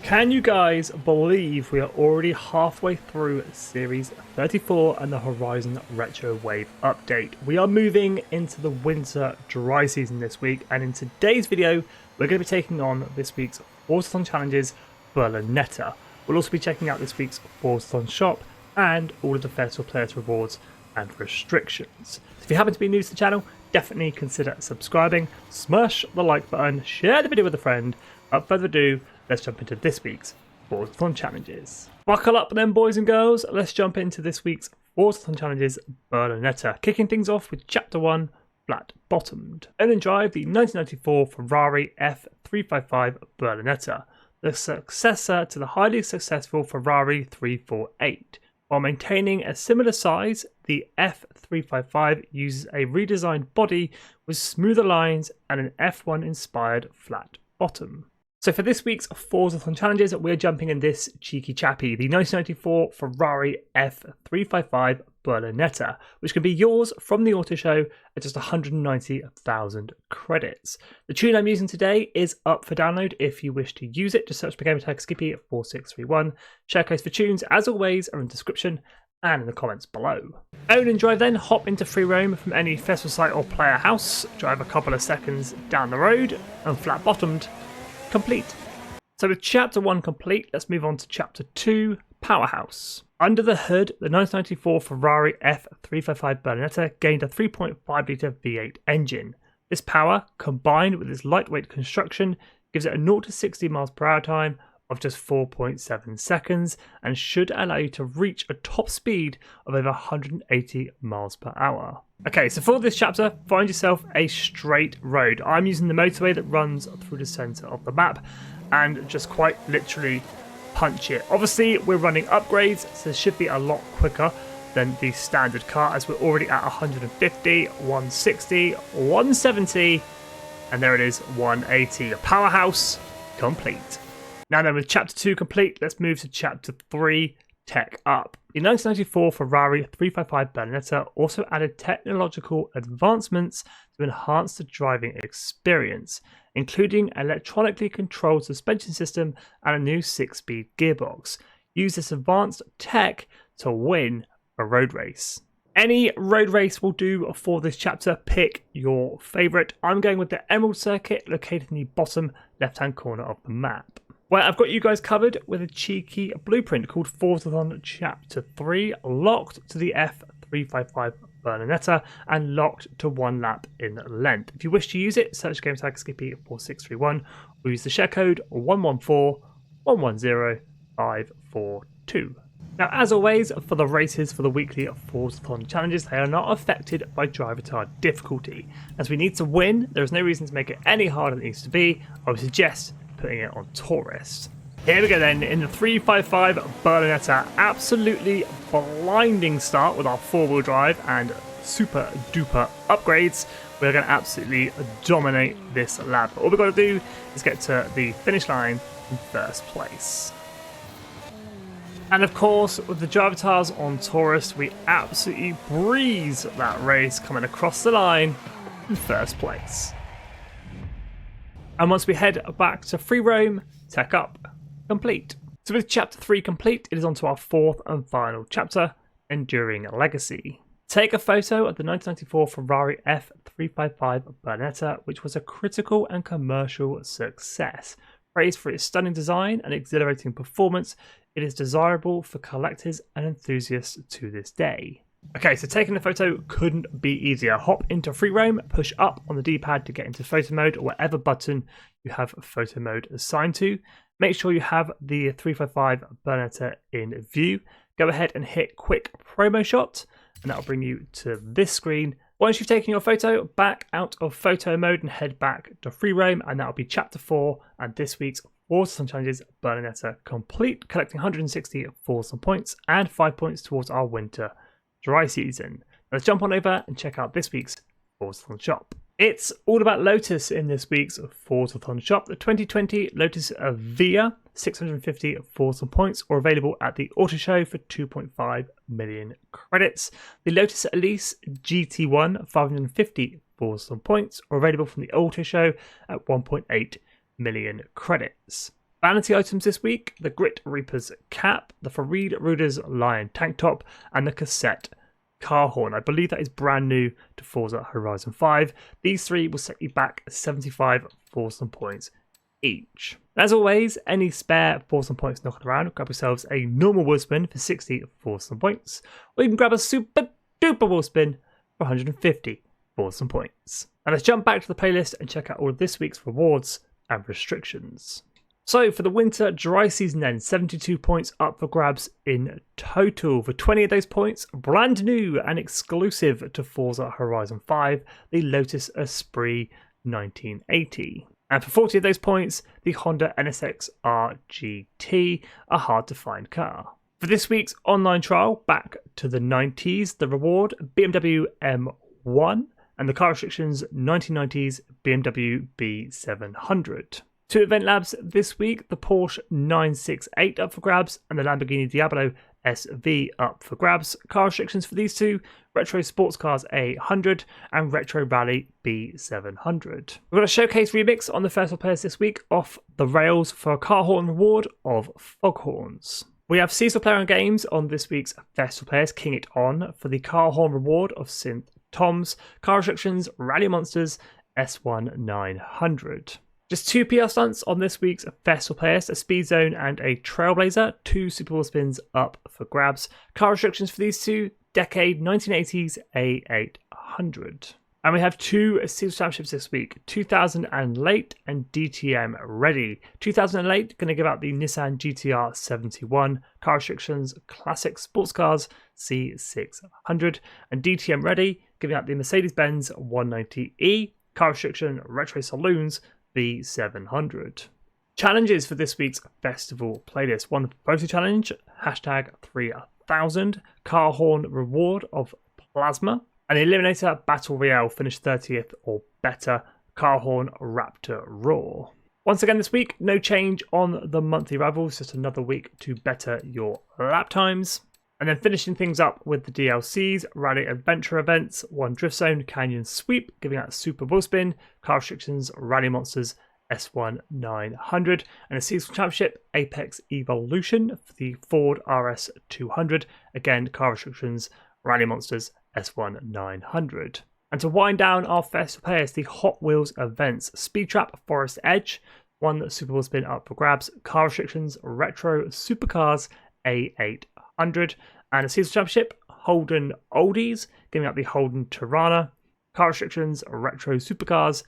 Can you guys believe we are already halfway through Series 34 and the Horizon Retro Wave update? We are moving into the winter dry season this week, and in today's video we're going to be taking on this week's Forzathon Challenges Berlinetta. We'll also be checking out this week's Forzathon shop and all of the festival players rewards and restrictions. If you happen to be new to the channel, definitely consider subscribing, smash the like button, share the video with a friend. Without further ado, let's jump into this week's Forzathon Challenges. Buckle up then, boys and girls, let's jump into this week's Forzathon Challenges Berlinetta, kicking things off with Chapter 1, Flat Bottomed. Own and drive the 1994 Ferrari F355 Berlinetta, the successor to the highly successful Ferrari 348. While maintaining a similar size, the F355 uses a redesigned body with smoother lines and an F1-inspired flat bottom. So for this week's Forzathon Challenges, we're jumping in this cheeky chappy, the 1994 Ferrari F355 Berlinetta, which can be yours from the auto show at just 190,000 credits. The tune I'm using today is up for download. If you wish to use it, just search for gamertag Skippy at 4631. Share codes for tunes, as always, are in the description and in the comments below. Own and drive then, hop into free roam from any festival site or player house, drive a couple of seconds down the road, and flat bottomed. Complete. So with Chapter 1 complete, let's move on to Chapter 2, Powerhouse. Under the hood, the 1994 Ferrari F355 Berlinetta gained a 3.5 litre V8 engine. This power, combined with its lightweight construction, gives it a 0 to 60 miles per hour time of just 4.7 seconds and should allow you to reach a top speed of over 180 miles per hour. Okay, so for this chapter, find yourself a straight road. I'm using the motorway that runs through the centre of the map and just quite literally punch it. Obviously, we're running upgrades, so this should be a lot quicker than the standard car, as we're already at 150, 160, 170, and there it is, 180. Powerhouse complete. Now then, with Chapter 2 complete, let's move to Chapter 3, Tech Up. The 1994 Ferrari 355 Berlinetta also added technological advancements to enhance the driving experience, including an electronically controlled suspension system and a new 6-speed gearbox. Use this advanced tech to win a road race. Any road race will do for this chapter. Pick your favourite. I'm going with the Emerald Circuit, located in the bottom left-hand corner of the map. Well, I've got you guys covered with a cheeky blueprint called Forzathon Chapter 3, locked to the F355 Berlinetta and locked to 1 lap in length. If you wish to use it, search gamertag Skippy 4631 or use the share code 1141105442. Now, as always, for the races for the weekly Forzathon challenges, they are not affected by driver tire difficulty. As we need to win, there is no reason to make it any harder than it needs to be. I would suggest putting it on tourist. Here we go then, in the 355 Berlinetta, absolutely blinding start with our 4-wheel drive and super duper upgrades. We're going to absolutely dominate this lap. All we've got to do is get to the finish line in first place. And of course, with the driver tires on tourist, we absolutely breeze that race, coming across the line in first place. And once we head back to free roam, Tech Up complete. So with Chapter 3 complete, it is on to our 4th and final chapter, Enduring Legacy. Take a photo of the 1994 Ferrari F355 Berlinetta, which was a critical and commercial success. Praised for its stunning design and exhilarating performance, it is desirable for collectors and enthusiasts to this day. Okay, so taking the photo couldn't be easier. Hop into free roam, push up on the D-pad to get into photo mode, or whatever button you have photo mode assigned to. Make sure you have the 355 Berlinetta in view. Go ahead and hit quick promo shot, and that'll bring you to this screen. Once you've taken your photo, back out of photo mode and head back to free roam, and that'll be Chapter 4 and this week's Forzathon Challenges Berlinetta complete, collecting 160 Forzathon points and 5 points towards our winter dry season. Let's jump on over and check out this week's Forzathon shop. It's all about Lotus in this week's Forzathon shop. The 2020 Lotus Avia 650 Forzathon points are available at the auto show for 2.5 million credits. The Lotus Elise GT1 550 Forzathon points are available from the auto show at 1.8 million credits. Vanity items this week: the Grit Reaper's cap, the Farid Ruder's Lion tank top, and the cassette car horn. I believe that is brand new to Forza Horizon 5. These three will set you back 75 Forza points each. As always, any spare Forza points knocking around, grab yourselves a normal wheel spin for 60 Forza points, or you can grab a super duper wheel spin for 150 Forza points. And let's jump back to the playlist and check out all of this week's rewards and restrictions. So for the winter dry season then, 72 points up for grabs in total. For 20 of those points, brand new and exclusive to Forza Horizon 5, the Lotus Esprit 1980. And for 40 of those points, the Honda NSX RGT, a hard to find car. For this week's online trial, back to the 90s, the reward BMW M1 and the car restrictions 1990s BMW B700. Two event labs this week, the Porsche 968 up for grabs and the Lamborghini Diablo SV up for grabs. Car restrictions for these two, Retro Sports Cars A100 and Retro Rally B700. We've got a showcase remix on the festival players this week off the rails for a car horn reward of foghorns. We have Cecil Player and Games on this week's festival players, King It On for the car horn reward of Synth Toms. Car restrictions, Rally Monsters S1 900. Just two PR stunts on this week's festival players, a Speed Zone and a Trailblazer, two Super Bowl spins up for grabs. Car restrictions for these two, Decade 1980s A800. And we have two Series Championships this week, 2000 and late and DTM ready. 2000 and late, going to give out the Nissan GTR 71, car restrictions, classic sports cars C600, and DTM ready, giving out the Mercedes-Benz 190E, car restriction, retro saloons B700. Challenges for this week's festival playlist: one, the proposal challenge, hashtag 3000, car horn reward of plasma, and the Eliminator Battle Royale, finish 30th or better, car horn Raptor Raw. Once again this week, no change on the monthly rivals, just another week to better your lap times. And then finishing things up with the DLCs, Rally Adventure events, one Drift Zone Canyon Sweep, giving out Super Bull Spin, car restrictions, Rally Monsters S1 900, and a Seasonal Championship Apex Evolution for the Ford RS 200, again car restrictions, Rally Monsters S1 900. And to wind down our festival players, the Hot Wheels events, Speed Trap Forest Edge, one Super Bowl Spin up for grabs, car restrictions, Retro Supercars A800, and a Seasonal Championship Holden Oldies, giving out the Holden Tirana, car restrictions, Retro Supercars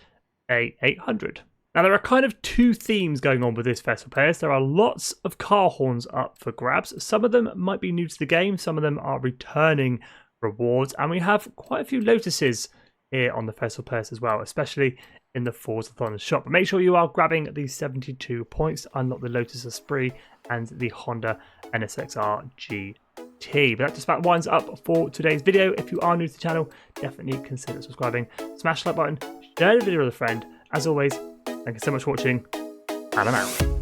A800. Now there are kind of two themes going on with this festival players. There are lots of car horns up for grabs. Some of them might be new to the game, some of them are returning rewards, and we have quite a few Lotuses here on the festival players as well, especially in the Forzathon shop. But make sure you are grabbing these 72 points to unlock the Lotus Esprit and the Honda NSX-R GT. But that just about winds up for today's video. If you are new to the channel, definitely consider subscribing. Smash the like button, share the video with a friend. As always, thank you so much for watching, and I'm out.